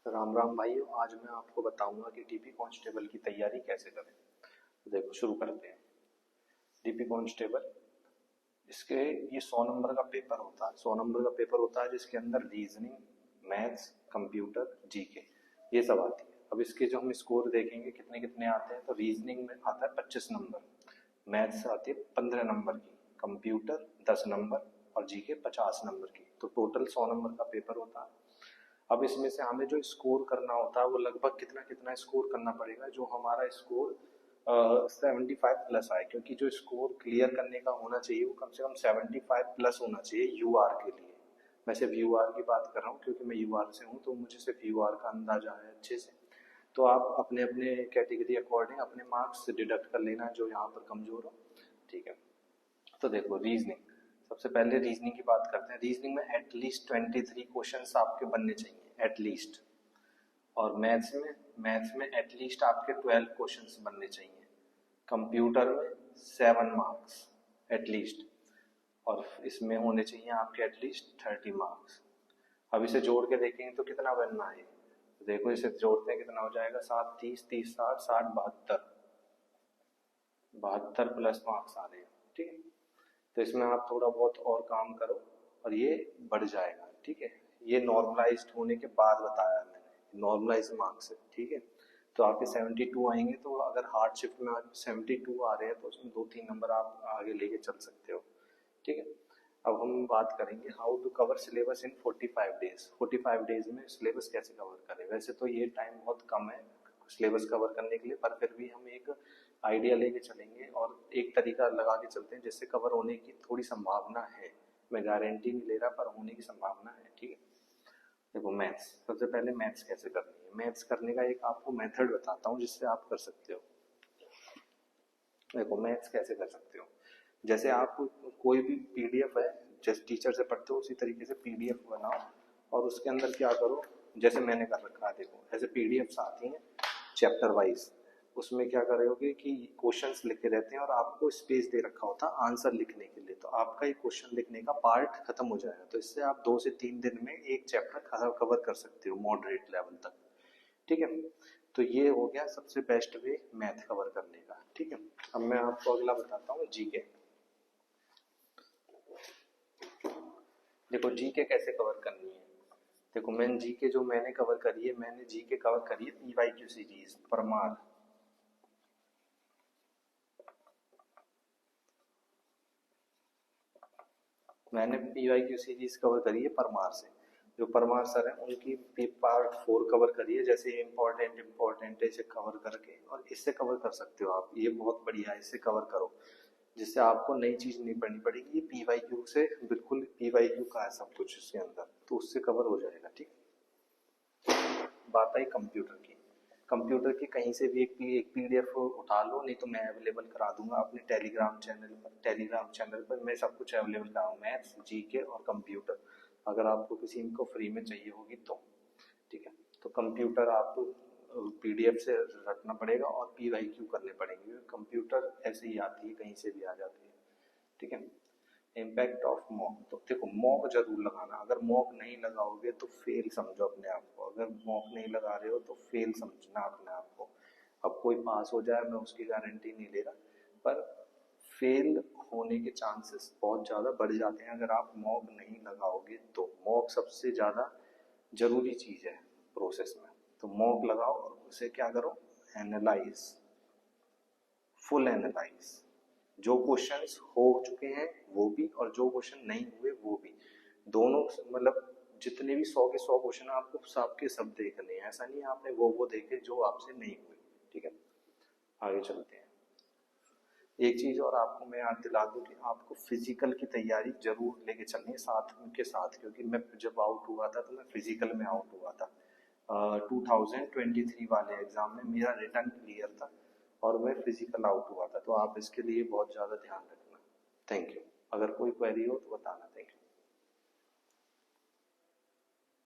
राम राम भाइयों। आज मैं आपको बताऊंगा कि डीपी कांस्टेबल की तैयारी कैसे करें। तो देखो शुरू करते हैं। डीपी कांस्टेबल इसके ये 100 नंबर का पेपर होता है। 100 नंबर का पेपर होता है जिसके अंदर रीजनिंग, मैथ्स, कंप्यूटर, जीके ये सब आती है। अब इसके जो हम स्कोर देखेंगे कितने कितने आते हैं, तो रीजनिंग में आता है 25 नंबर, मैथ्स आती है 15 नंबर की, कंप्यूटर 10 नंबर और जीके 50 नंबर की। तो टोटल 100 नंबर का पेपर होता है। अब इसमें से हमें जो स्कोर करना होता है वो लगभग कितना कितना स्कोर करना पड़ेगा, जो हमारा स्कोर 75 प्लस आए, क्योंकि जो स्कोर क्लियर करने का होना चाहिए वो कम से कम 75 प्लस होना चाहिए यूआर के लिए। मैं सिर्फ यूआर की बात कर रहा हूँ क्योंकि मैं यूआर से हूँ, तो मुझे सिर्फ यूआर का अंदाजा है अच्छे से। तो आप अपने अपने कैटेगरी अकॉर्डिंग अपने मार्क्स डिडक्ट कर लेना जो यहाँ पर कमजोर हो। ठीक है, तो देखो रीजनिंग, सबसे पहले रीजनिंग की बात करते हैं। रीजनिंग में एटलीस्ट 23 क्वेश्चंस आपके बनने चाहिए एटलीस्ट। और मैथ्स में एटलीस्ट आपके 12 क्वेश्चंस बनने चाहिए। कंप्यूटर में 7 मार्क्स एटलीस्ट, और इसमें होने चाहिए आपके एटलीस्ट 30 मार्क्स। अब इसे जोड़ के देखेंगे तो कितना बनना है। तो देखो इसे जोड़ते हैं कितना हो जाएगा, 7 30 30 60 60 72, 72 प्लस मार्क्स आ रहे हैं। ठीक है, तो इसमें आप थोड़ा बहुत और काम करो और ये बढ़ जाएगा। ठीक है, ये नॉर्मलाइज्ड होने के बाद बताया मैंने, नॉर्मलाइज मार्क्स है। ठीक है, तो आपके 72 आएंगे, तो अगर हार्ड शिफ्ट में 72 आ रहे हैं तो उसमें 2-3 नंबर आप आगे लेके चल सकते हो। ठीक है, अब हम बात करेंगे how to cover syllabus in 45 days. 45 days में सिलेबस कैसे कवर करें। वैसे तो ये टाइम बहुत कम है सिलेबस कवर करने के लिए, पर फिर भी हम एक आइडिया लेके चलेंगे और एक तरीका लगा के चलते हैं जिससे कवर होने की थोड़ी संभावना है। मैं गारंटी नहीं ले रहा, पर होने की संभावना है। ठीक है, देखो मैथ्स, सबसे पहले मैथ्स कैसे करनी है। मैथ्स करने का एक आपको मेथड बताता हूँ जिससे आप कर सकते हो। देखो मैथ्स कैसे कर सकते हो, जैसे आप कोई भी पीडीएफ है, जैसे टीचर से पढ़ते हो उसी तरीके से पीडीएफ बनाओ और उसके अंदर क्या करो, जैसे मैंने कर रखा है। देखो ऐसे पीडीएफ्स आती हैं चैप्टर वाइज, उसमें क्या करोगे कि क्वेश्चंस लिखे रहते हैं और आपको स्पेस दे रखा होता है आंसर लिखने के लिए। तो आपका एक क्वेश्चन लिखने का पार्ट खत्म हो जाएगा, तो इससे आप 2 से 3 दिन में एक चैप्टर कवर कर सकते हो मॉडरेट लेवल तक। ठीक है, तो ये हो गया सबसे बेस्ट वे मैथ कवर करने का। ठीक है, अब मैं आपको अगला बताता हूँ जीके। देखो जीके कैसे कवर करनी है। देखो मैंने जीके जो मैंने कवर करी है, मैंने जीके कवर करी है पीवाईक्यू सीरीज परमार। मैंने पीवाईक्यू सीरीज कवर करी है परमार से, जो परमार सर है उनकी पार्ट 4 कवर करी है। जैसे इम्पोर्टेंट इसे कवर करके, और इससे कवर कर सकते हो आप, ये बहुत बढ़िया है, इससे कवर करो जिससे आपको नई चीज नहीं पढ़नी पड़ेगी। ये पीवाईक्यू से बिल्कुल पीवाईक्यू का है सब कुछ इसके अंदर, तो उससे कवर हो जाएगा। ठीक, बात आई कंप्यूटर की। कंप्यूटर की कहीं से भी एक पीडीएफ उठा लो, नहीं तो मैं अवेलेबल करा दूंगा अपने टेलीग्राम चैनल पर। टेलीग्राम चैनल पर मैं सब कुछ अवेलेबल कराऊँ, मैथ्स, जीके और कंप्यूटर, अगर आपको किसी को फ्री में चाहिए होगी तो। ठीक है, तो कंप्यूटर आपको पीडीएफ से रखना पड़ेगा और पीवाईक्यू करने पड़ेंगे। कंप्यूटर ऐसे ही आती है, कहीं से भी आ जाती है। ठीक है, इम्पैक्ट ऑफ मॉक, तो देखो मॉक जरूर लगाना। अगर मॉक नहीं लगाओगे तो फेल समझो अपने आप को। अगर मॉक नहीं लगा रहे हो तो फेल समझना अपने आप को। अब कोई पास हो जाए मैं उसकी गारंटी नहीं ले रहा, पर फेल होने के चांसेस बहुत ज़्यादा बढ़ जाते हैं अगर आप मॉक नहीं लगाओगे तो। मॉक सबसे ज़्यादा जरूरी चीज़ है प्रोसेस में, तो मॉक लगाओ और उसे क्या करो, एनालाइज, फुल एनालाइज। जो क्वेश्चंस हो चुके हैं वो भी, और जो क्वेश्चन नहीं हुए वो भी, दोनों। मतलब जितने भी 100 के 100 क्वेश्चन आपको सब के सब देखने हैं, ऐसा नहीं है आपने वो देखे जो आपसे नहीं हुए। ठीक है, आगे चलते हैं। एक चीज और आपको मैं याद दिला दूं कि आपको फिजिकल की तैयारी जरूर लेके चलनी है साथ के साथ, क्योंकि मैं जब आउट हुआ था तो मैं फिजिकल में आउट हुआ था। 2023 वाले एग्जाम में मेरा रिटर्न क्लियर था और मैं फिजिकल आउट हुआ था, तो आप इसके लिए बहुत ज़्यादा ध्यान रखना। थैंक यू, अगर कोई क्वेरी हो तो बताना। Thank you.